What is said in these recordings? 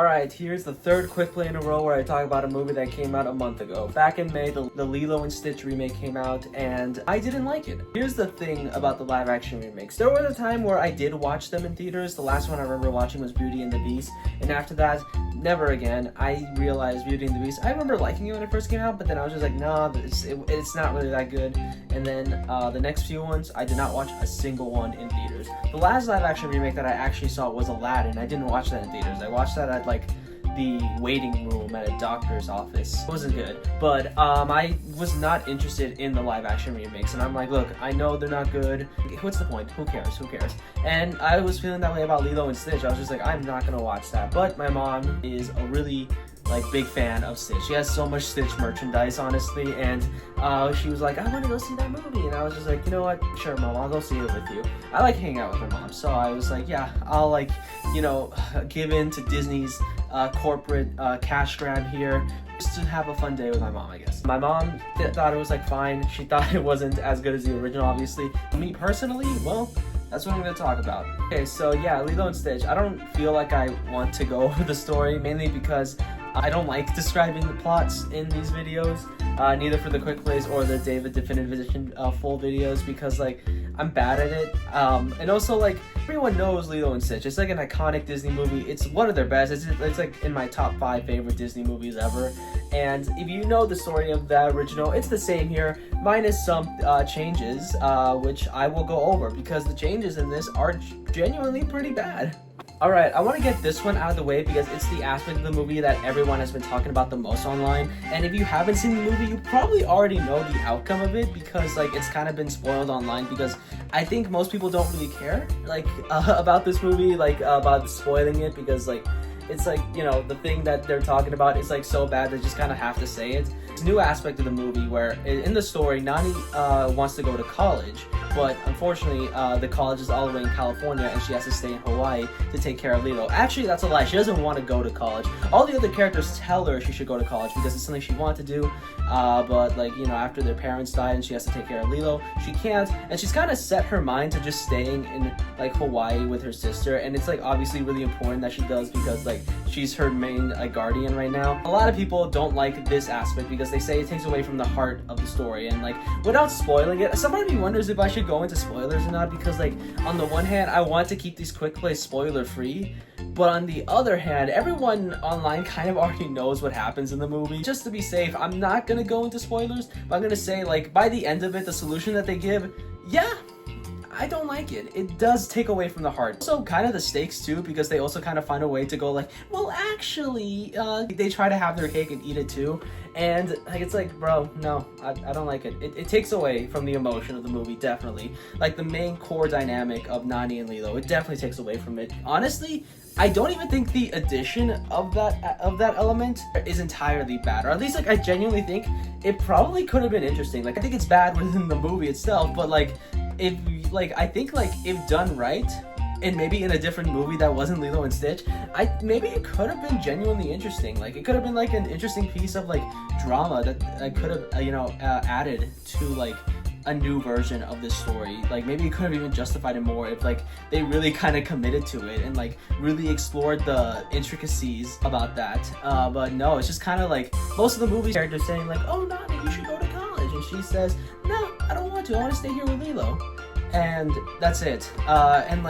Alright, here's the third quick play in a row where I talk about a movie that came out a month ago. Back in May, the Lilo and Stitch remake came out, and I didn't like it. Here's the thing about the live action remakes. There was a time where I did watch them in theaters. The last one I remember watching was Beauty and the Beast, and after that, never again. I realized Beauty and the Beast, I remember liking it when it first came out, but then I was just like, nah, it's not really that good. And then the next few ones, I did not watch a single one in theaters. The last live action remake that I actually saw was Aladdin. I didn't watch that in theaters. I watched that at like the waiting room at a doctor's office. It wasn't good, but I was not interested in the live action remakes, and I'm like, look, I know they're not good. What's the point? Who cares? And I was feeling that way about Lilo and Stitch. I was just like, I'm not gonna watch that. But my mom is a really big fan of Stitch. She has so much Stitch merchandise, honestly, and she was like, I want to go see that movie, and I was just like, you know what, sure mom, I'll go see it with you. I like hanging out with my mom, so I was like, yeah, I'll give in to Disney's corporate cash grab here, just to have a fun day with my mom, I guess. My mom thought it was fine. She thought it wasn't as good as the original, obviously. Me personally, well, that's what I'm going to talk about. Okay, so yeah, Lilo and Stitch. I don't feel like I want to go over the story, mainly because I don't like describing the plots in these videos, neither for the quick plays or the David Definitive Edition full videos, because I'm bad at it. And also everyone knows Lilo and Stitch. It's an iconic Disney movie. It's one of their best. It's in my top 5 favorite Disney movies ever. And if you know the story of that original, it's the same here, minus some changes, which I will go over because the changes in this are genuinely pretty bad. Alright, I want to get this one out of the way because it's the aspect of the movie that everyone has been talking about the most online. And if you haven't seen the movie, you probably already know the outcome of it because it's kind of been spoiled online, because I think most people don't really care about this movie, about spoiling it, because it's the thing that they're talking about is so bad they just kind of have to say it. It's a new aspect of the movie where in the story, Nani wants to go to college, but unfortunately the college is all the way in California and she has to stay in Hawaii to take care of Lilo. Actually, that's a lie. She doesn't want to go to college. All the other characters tell her she should go to college because it's something she wanted to do, but after their parents died and she has to take care of Lilo, she can't, and she's kind of set her mind to just staying in Hawaii with her sister, and it's obviously really important that she does because she's her main guardian right now. A lot of people don't like this aspect because they say it takes away from the heart of the story, and without spoiling it, somebody wonders if I should go into spoilers or not, because on the one hand I want to keep these quick plays spoiler free, but on the other hand everyone online kind of already knows what happens in the movie. Just to be safe, I'm not gonna go into spoilers, but I'm gonna say by the end of it, the solution that they give, yeah, I don't like it. It does take away from the heart. Also, kind of the stakes too, because they also kind of find a way to go well, actually, they try to have their cake and eat it too. And it's bro, no, I don't like it. It takes away from the emotion of the movie, definitely. The main core dynamic of Nani and Lilo, it definitely takes away from it. Honestly, I don't even think the addition of that element is entirely bad, or at least I genuinely think it probably could have been interesting. I think it's bad within the movie itself, but I think if done right, and maybe in a different movie that wasn't Lilo and Stitch, maybe it could have been genuinely interesting. It could have been an interesting piece of drama that I could have added to a new version of this story. Maybe it could have even justified it more if they really kind of committed to it and really explored the intricacies about that. But no, it's just kind of most of the movie characters saying oh, Nani, you should go to college, and she says, no, I don't want to, I want to stay here with Lilo. And that's it. And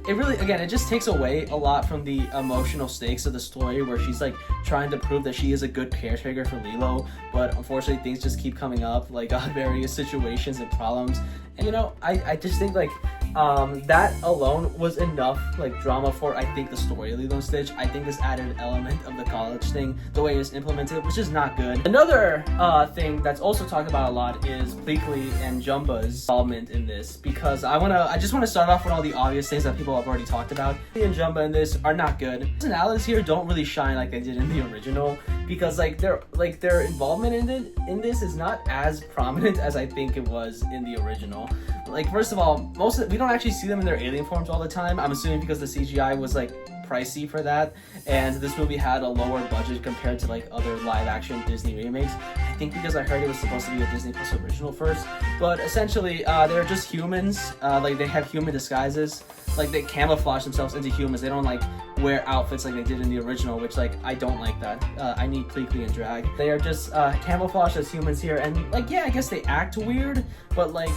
it really, again, it just takes away a lot from the emotional stakes of the story, where she's trying to prove that she is a good caretaker for Lilo, but unfortunately things just keep coming up various situations and problems. And I just think that alone was enough drama for I think the story of Lilo and Stitch. I think this added element of the college thing, the way it's implemented, which is not good. Another thing that's also talked about a lot is Bleakley and Jumba's involvement in this, because I just want to start off with all the obvious things that people have already talked about. Bleakley and Jumba in this are not good. Personalities here don't really shine like they did in the original, because their involvement in this is not as prominent as I think it was in the original. First of all, we don't actually see them in their alien forms all the time. I'm assuming because the CGI was pricey for that, and this movie had a lower budget compared to other live action Disney remakes. I think because I heard it was supposed to be a Disney Plus original first, but essentially they're just humans. They have human disguises. like they camouflage themselves into humans. They don't like wear outfits like they did in the original, which like I don't like that. I need Pleakley and drag. They are just camouflaged as humans here, and like yeah, I guess they act weird, but like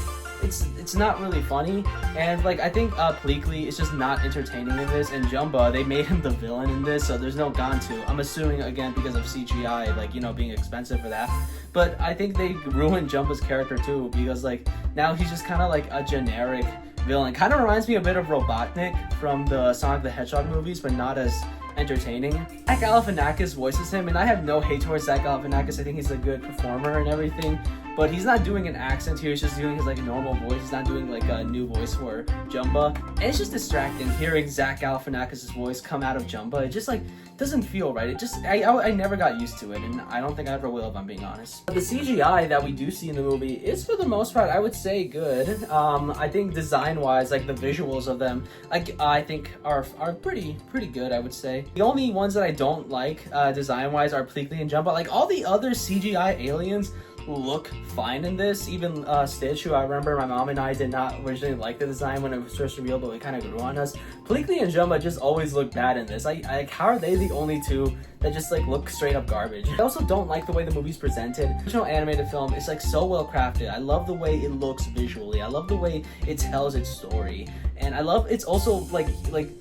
it's not really funny. And like I think Pleakley is just not entertaining in this, and Jumba, they made him the villain in this, so there's no Gantu. I'm assuming again because of CGI, like, you know, being expensive for that. But I think they ruined Jumba's character too, because like now he's just kind of like a generic villain. Kind of reminds me a bit of Robotnik from the Sonic the Hedgehog movies, but not as entertaining. Zach Galifianakis voices him, and I have no hate towards Zach Galifianakis. I think he's a good performer and everything, but he's not doing an accent here. He's just doing his like normal voice. He's not doing like a new voice for Jumba, and it's just distracting hearing Zach Galifianakis' voice come out of Jumba. It just like doesn't feel right. It just I never got used to it, and I don't think I ever will, if I'm being honest. The CGI that we do see in the movie is for the most part, I would say, good. I think design-wise, like the visuals of them, like I think are pretty good, I would say. The only ones that I don't like design-wise are Pleakley and Jumba. Like all the other CGI aliens look fine in this. Even Stitch, who I remember my mom and I did not originally like the design when it was first revealed, but it kind of grew on us. Pleakley and Jumba just always look bad in this. Like how are they the only two that just like look straight up garbage? I also don't like the way the movie's presented. The original animated film is like so well crafted. I love the way it looks visually. I love the way it tells its story. And I love it's also like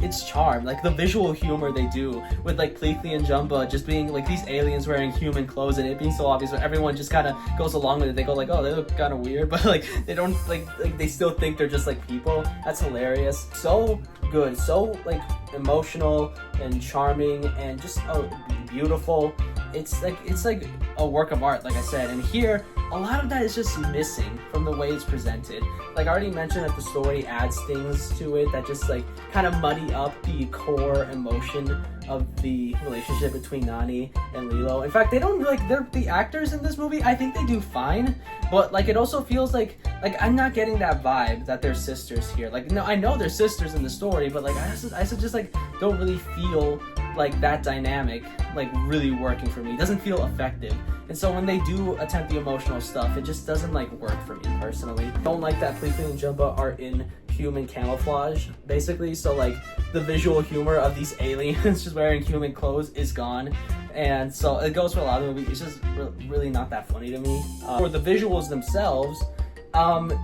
its charm, like the visual humor they do with like Pleakley and Jumba just being like these aliens wearing human clothes, and it being so obvious, but everyone just kind of goes along with it. They go like, oh, they look kind of weird, but like they don't like they still think they're just like people. That's hilarious. So good, so like emotional and charming and just beautiful. It's like a work of art, like I said. And here, a lot of that is just missing from the way it's presented. Like I already mentioned that the story adds things to it that just like kind of muddy up the core emotion of the relationship between Nani and Lilo. In fact, they don't like the actors in this movie, I think they do fine, but like it also feels like I'm not getting that vibe that they're sisters here. Like no, I know they're sisters in the story, but like I just like don't really feel like that dynamic like really working for me. It doesn't feel effective. And so when they do attempt the emotional stuff, it just doesn't like work for me personally. I don't like that Pleakley and Jumba are in human camouflage, basically. So like the visual humor of these aliens just wearing human clothes is gone. And so it goes for a lot of the movie. It's just really not that funny to me. For the visuals themselves,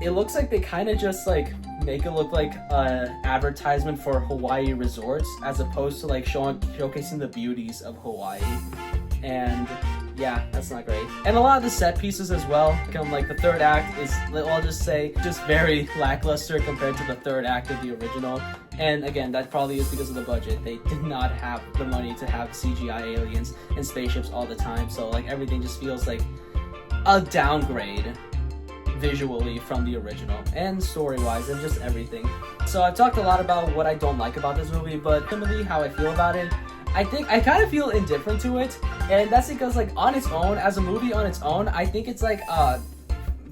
it looks like they kind of just like make it look like an advertisement for Hawaii resorts, as opposed to like showcasing the beauties of Hawaii. And yeah, that's not great. And a lot of the set pieces as well, like the third act is, I'll just say, just very lackluster compared to the third act of the original. And again, that probably is because of the budget. They did not have the money to have CGI aliens and spaceships all the time, so like everything just feels like a downgrade visually from the original, and story-wise, and just everything. So I've talked a lot about what I don't like about this movie, but ultimately how I feel about it, I think I kind of feel indifferent to it, and that's because like on its own, as a movie on its own, I think it's like a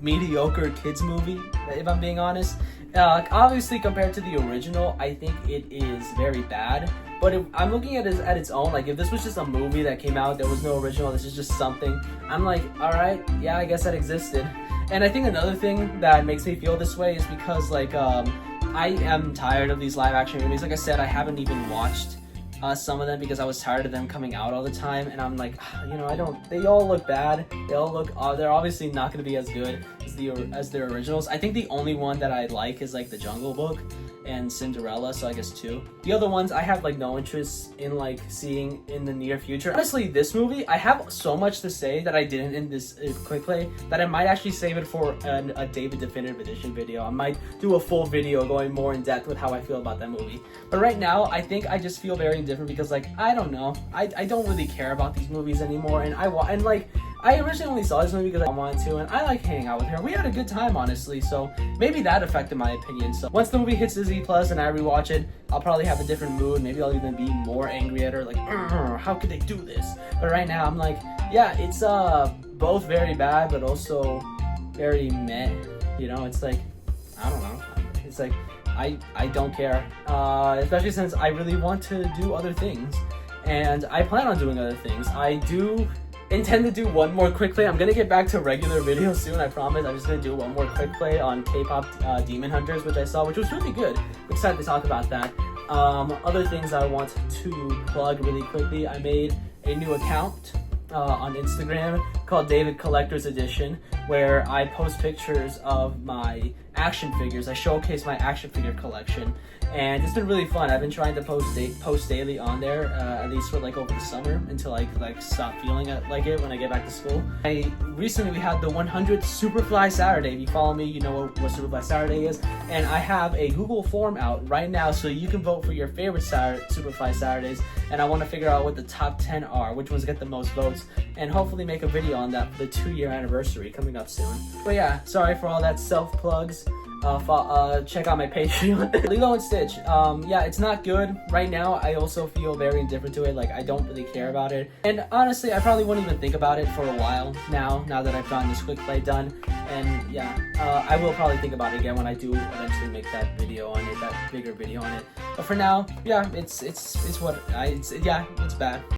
mediocre kids movie, if I'm being honest. Obviously compared to the original, I think it is very bad. But if I'm looking at it at its own, like if this was just a movie that came out, there was no original, this is just something, I'm like, alright, yeah, I guess that existed. And I think another thing that makes me feel this way is because like I am tired of these live action movies. Like I said, I haven't even watched some of them because I was tired of them coming out all the time, and I'm like, you know, they all look bad. They all look, they're obviously not going to be as good as their originals. I think the only one that I like is like The Jungle Book and Cinderella, so I guess 2. The other ones I have like no interest in like seeing in the near future. Honestly, this movie, I have so much to say that I didn't in this quick play that I might actually save it for a David Definitive Edition video. I might do a full video going more in depth with how I feel about that movie. But right now, I think I just feel very indifferent because like, I don't know, I don't really care about these movies anymore, and I originally only saw this movie because I wanted to, and I like hanging out with her. We had a good time, honestly, so maybe that affected my opinion. So once the movie hits Disney Plus and I rewatch it, I'll probably have a different mood. Maybe I'll even be more angry at her, like, how could they do this? But right now, I'm like, yeah, it's both very bad, but also very meh. You know, it's like, I don't know. It's like, I don't care, especially since I really want to do other things, and I plan on doing other things. I do intend to do one more quick play. I'm gonna get back to regular videos soon, I promise. I'm just gonna do one more quick play on K-pop Demon Hunters, which I saw, which was really good. I'm excited to talk about that. Other things I want to plug really quickly. I made a new account on Instagram called David Collector's Edition, where I post pictures of my action figures. I showcase my action figure collection, and it's been really fun. I've been trying to post daily on there, at least for like over the summer, until I like stop feeling like it when I get back to school. Recently we had the 100th Superfly Saturday. If you follow me, you know what Superfly Saturday is, and I have a Google form out right now, so you can vote for your favorite Superfly Saturdays, and I want to figure out what the top 10 are, which ones get the most votes, and hopefully make a video on that for the 2-year anniversary coming up soon. But yeah, sorry for all that self-plugs. Check out my Patreon. Lilo and Stich, yeah, it's not good right now. I also feel very indifferent to it. Like, I don't really care about it, and honestly I probably won't even think about it for a while now that I've gotten this quick play done. And yeah, I will probably think about it again when I do eventually make that video on it, that bigger video on it. But for now, yeah, it's bad.